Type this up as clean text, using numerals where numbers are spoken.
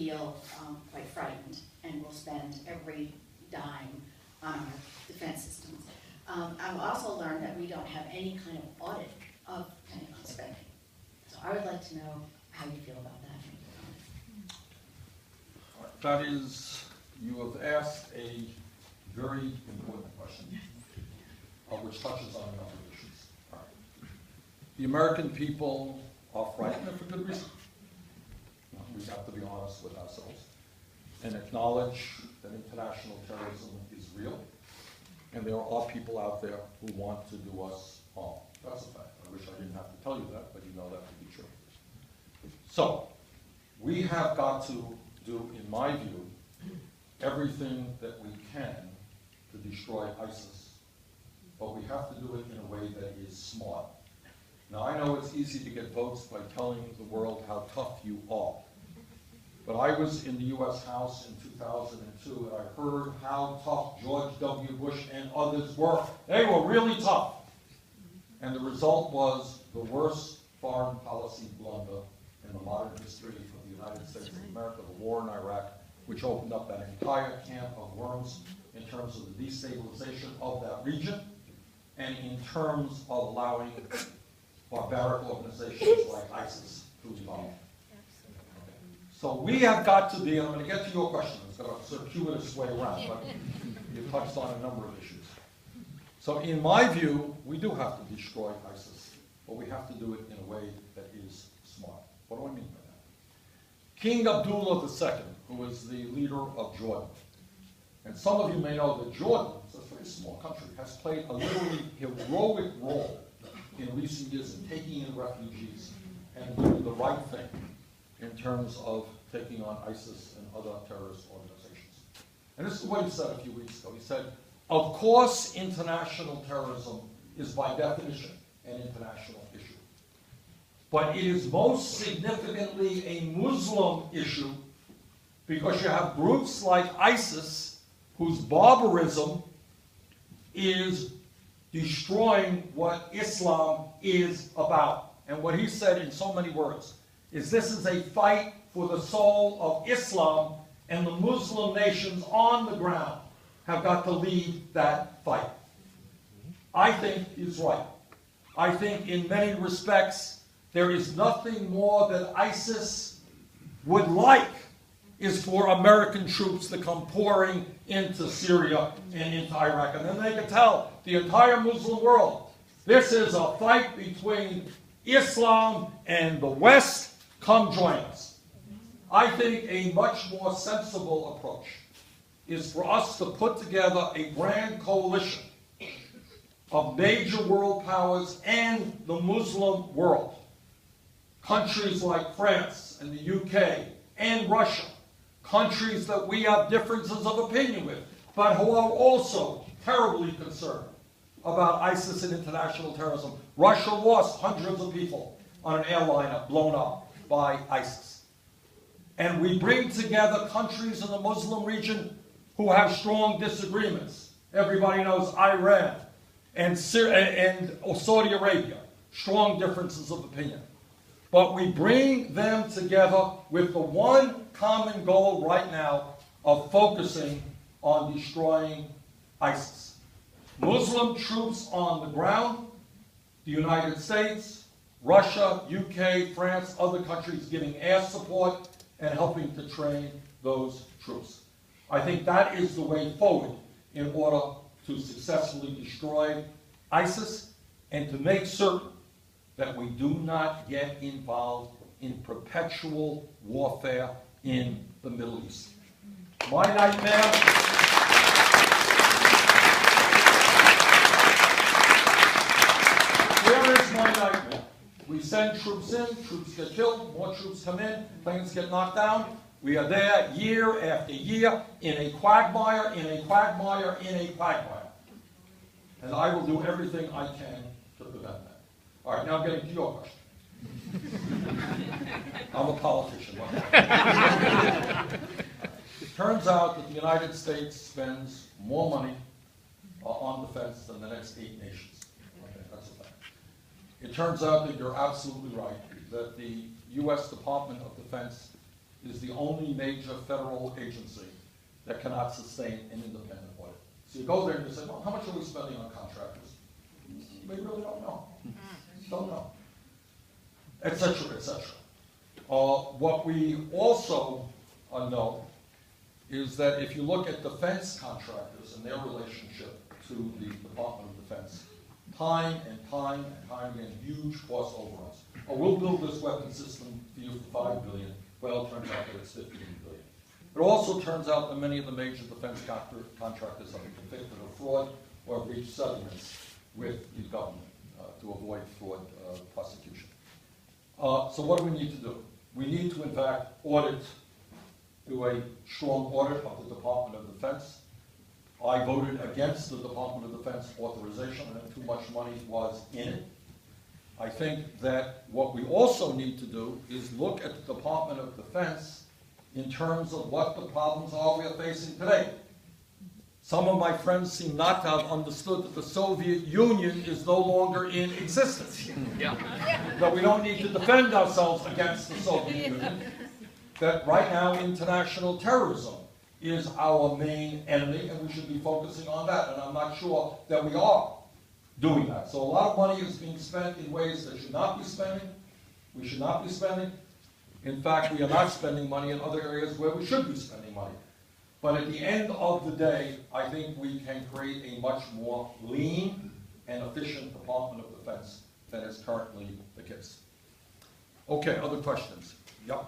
feel quite frightened and will spend every dime on our defense systems. I've also learned that we don't have any kind of audit of Pentagon spending. So I would like to know how you feel about that. That is, you have asked a very important question, which touches on a number of issues. The American people are frightened, and for good reason. We have to be honest with ourselves and acknowledge that international terrorism is real, and there are people out there who want to do us harm. That's a fact. I wish I didn't have to tell you that, but you know that to be true. So, we have got to do, in my view, everything that we can to destroy ISIS, but we have to do it in a way that is smart. Now, I know it's easy to get votes by telling the world how tough you are, but I was in the U.S. House in 2002, and I heard how tough George W. Bush and others were. They were really tough. And the result was the worst foreign policy blunder in the modern history of the United States of America, the war in Iraq, which opened up an entire can of worms in terms of the destabilization of that region, and in terms of allowing barbaric organizations like ISIS to evolve. So we have got to be, and I'm going to get to your question, it's got a circuitous way around, but you touched on a number of issues. So in my view, we do have to destroy ISIS, but we have to do it in a way that is smart. What do I mean by that? King Abdullah II, who was the leader of Jordan, and some of you may know that Jordan, it's a very small country, has played a literally heroic role in recent years in taking in refugees and doing the right thing in terms of taking on ISIS and other terrorist organizations. And this is what he said a few weeks ago. He said, of course international terrorism is by definition an international issue. But it is most significantly a Muslim issue because you have groups like ISIS whose barbarism is destroying what Islam is about. And what he said in so many words is this is a fight for the soul of Islam, and the Muslim nations on the ground have got to lead that fight. I think he's right. I think in many respects there is nothing more that ISIS would like is for American troops to come pouring into Syria and into Iraq. And then they can tell the entire Muslim world, this is a fight between Islam and the West. Come join us. I think a much more sensible approach is for us to put together a grand coalition of major world powers and the Muslim world. Countries like France and the UK and Russia, countries that we have differences of opinion with, but who are also terribly concerned about ISIS and international terrorism. Russia lost hundreds of people on an airliner blown up by ISIS. And we bring together countries in the Muslim region who have strong disagreements. Everybody knows Iran and Saudi Arabia, strong differences of opinion. But we bring them together with the one common goal right now of focusing on destroying ISIS. Muslim troops on the ground, the United States, Russia, UK, France, other countries giving air support and helping to train those troops. I think that is the way forward in order to successfully destroy ISIS and to make certain that we do not get involved in perpetual warfare in the Middle East. My nightmare. Here is my nightmare. We send troops in, troops get killed, more troops come in, planes get knocked down. We are there year after year in a quagmire, in a quagmire, in a quagmire. And I will do everything I can to prevent that. All right, now I'm getting to your question. I'm a politician. It turns out that the United States spends more money on defense than the next 8 nations. Okay, that's a fact. It turns out that you're absolutely right, that the U.S. Department of Defense is the only major federal agency that cannot sustain an independent audit. So you go there and you say, well, how much are we spending on contractors? We really don't know. Don't know. Et cetera, et cetera. What we also know is that if you look at defense contractors and their relationship to the Department of Defense, time and time again, huge cost overruns. Oh, we'll build this weapon system for you for $5 billion. Well, it turns out that it's $15 billion. It also turns out that many of the major defense contractors have been convicted of fraud or have reached settlements with the government to avoid fraud prosecution. So what do we need to do? We need to, in fact, do a strong audit of the Department of Defense. I voted against the Department of Defense authorization. I think too much money was in it. I think that what we also need to do is look at the Department of Defense in terms of what the problems are we are facing today. Some of my friends seem not to have understood that the Soviet Union is no longer in existence. That we don't need to defend ourselves against the Soviet Union. That right now international terrorism is our main enemy, and we should be focusing on that. And I'm not sure that we are doing that. So a lot of money is being spent in ways that should not be spending. We should not be spending. In fact, we are not spending money in other areas where we should be spending money. But at the end of the day, I think we can create a much more lean and efficient Department of Defense than is currently the case. Okay, other questions? Yep.